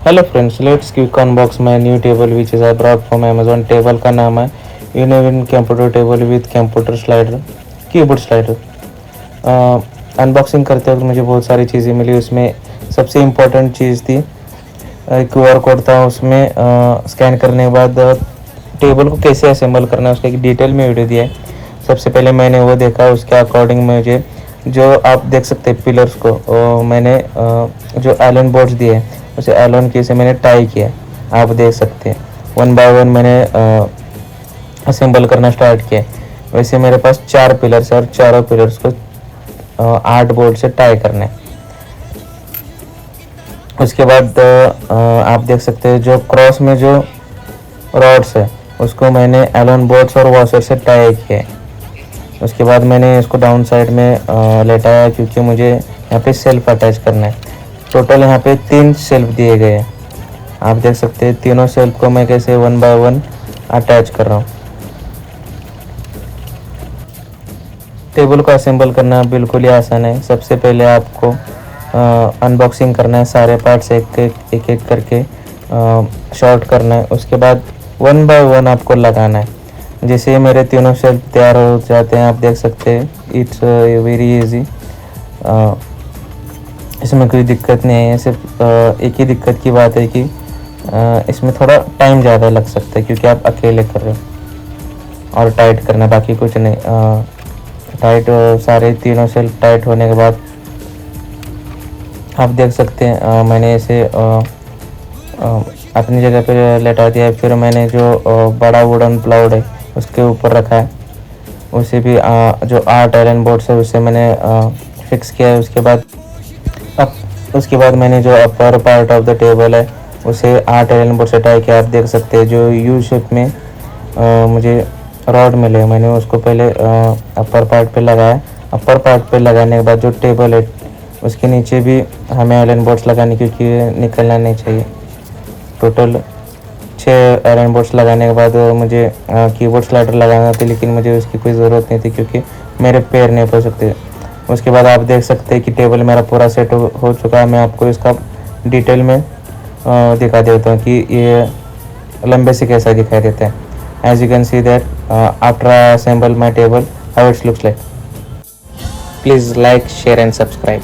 Hello friends, let's quick unbox my new table which is I brought from Amazon. Table का नाम है Univin computer table with computer slider, keyboard slider. Unboxing करते वक्त मुझे बहुत सारी चीज़ें मिली। उसमें सबसे इम्पोर्टेंट चीज़ थी QR कोड था। उसमें स्कैन करने के बाद टेबल को कैसे असेंबल करना है उसका एक डिटेल में वीडियो दिया है। सबसे पहले मैंने वो देखा, उसके अकॉर्डिंग मुझे जो आप देख सकते हैं पिलर्स को मैंने जो एलन बोर्ड्स दिए उसे एलन की से मैंने टाई किया। आप देख सकते हैं वन बाय वन मैंने असेंबल करना स्टार्ट किया। वैसे मेरे पास 4 पिलर्स है और चारों पिलर्स को 8 बोल्ट से टाई करना है। उसके बाद आप देख सकते हैं जो क्रॉस में जो रॉड्स है उसको मैंने एलन बोर्ड्स और वॉशर से टाई किया है। उसके बाद मैंने इसको डाउन साइड में लेटाया क्योंकि मुझे यहाँ पे सेल्फ अटैच करना है। टोटल यहाँ पे 3 सेल्फ दिए गए हैं। आप देख सकते हैं तीनों सेल्फ को मैं कैसे वन बाय वन अटैच कर रहा हूँ। टेबल को असेंबल करना बिल्कुल ही आसान है। सबसे पहले आपको अनबॉक्सिंग करना है, सारे पार्ट्स एक एक करके शॉर्ट करना है। उसके बाद वन बाय वन आपको लगाना है। जैसे मेरे तीनों सेल्फ तैयार हो जाते हैं, आप देख सकते हैं इट्स वेरी इजी। इसमें कोई दिक्कत नहीं है। सिर्फ एक ही दिक्कत की बात है कि इसमें थोड़ा टाइम ज़्यादा लग सकता है क्योंकि आप अकेले कर रहे हो। और टाइट करना, बाकी कुछ नहीं। टाइट सारे तीनों सेल्फ टाइट होने के बाद आप देख सकते हैं मैंने इसे अपनी जगह पे लेटा दिया है। फिर मैंने जो बड़ा वुडन प्लाउड है उसके ऊपर रखा है। उसे भी जो 8 एलन बोर्ड्स है उसे मैंने फिक्स किया है। उसके बाद मैंने जो upper part of the table है उसे 8 एलन बोर्ड से टाई किया। आप देख सकते हैं जो यू शेप में मुझे रॉड मिले, मैंने उसको पहले अपर पार्ट पे लगाया। अपर पार्ट पे लगाने के बाद जो टेबल है उसके नीचे भी हमें एलन बोर्ड्स लगाने, क्योंकि निकलना नहीं चाहिए। टोटल 6 एलन बोर्ड्स लगाने के बाद मुझे कीबोर्ड स्लाइडर लगाना था, लेकिन मुझे उसकी कोई ज़रूरत नहीं थी क्योंकि मेरे पैर नहीं पड़ सकते। उसके बाद आप देख सकते हैं कि टेबल मेरा पूरा सेट हो चुका है। मैं आपको इसका डिटेल में दिखा देता हूँ कि ये लंबे से कैसा दिखाई देता है। As you can see that after I assemble my table how it's looks like. Please like, share and subscribe.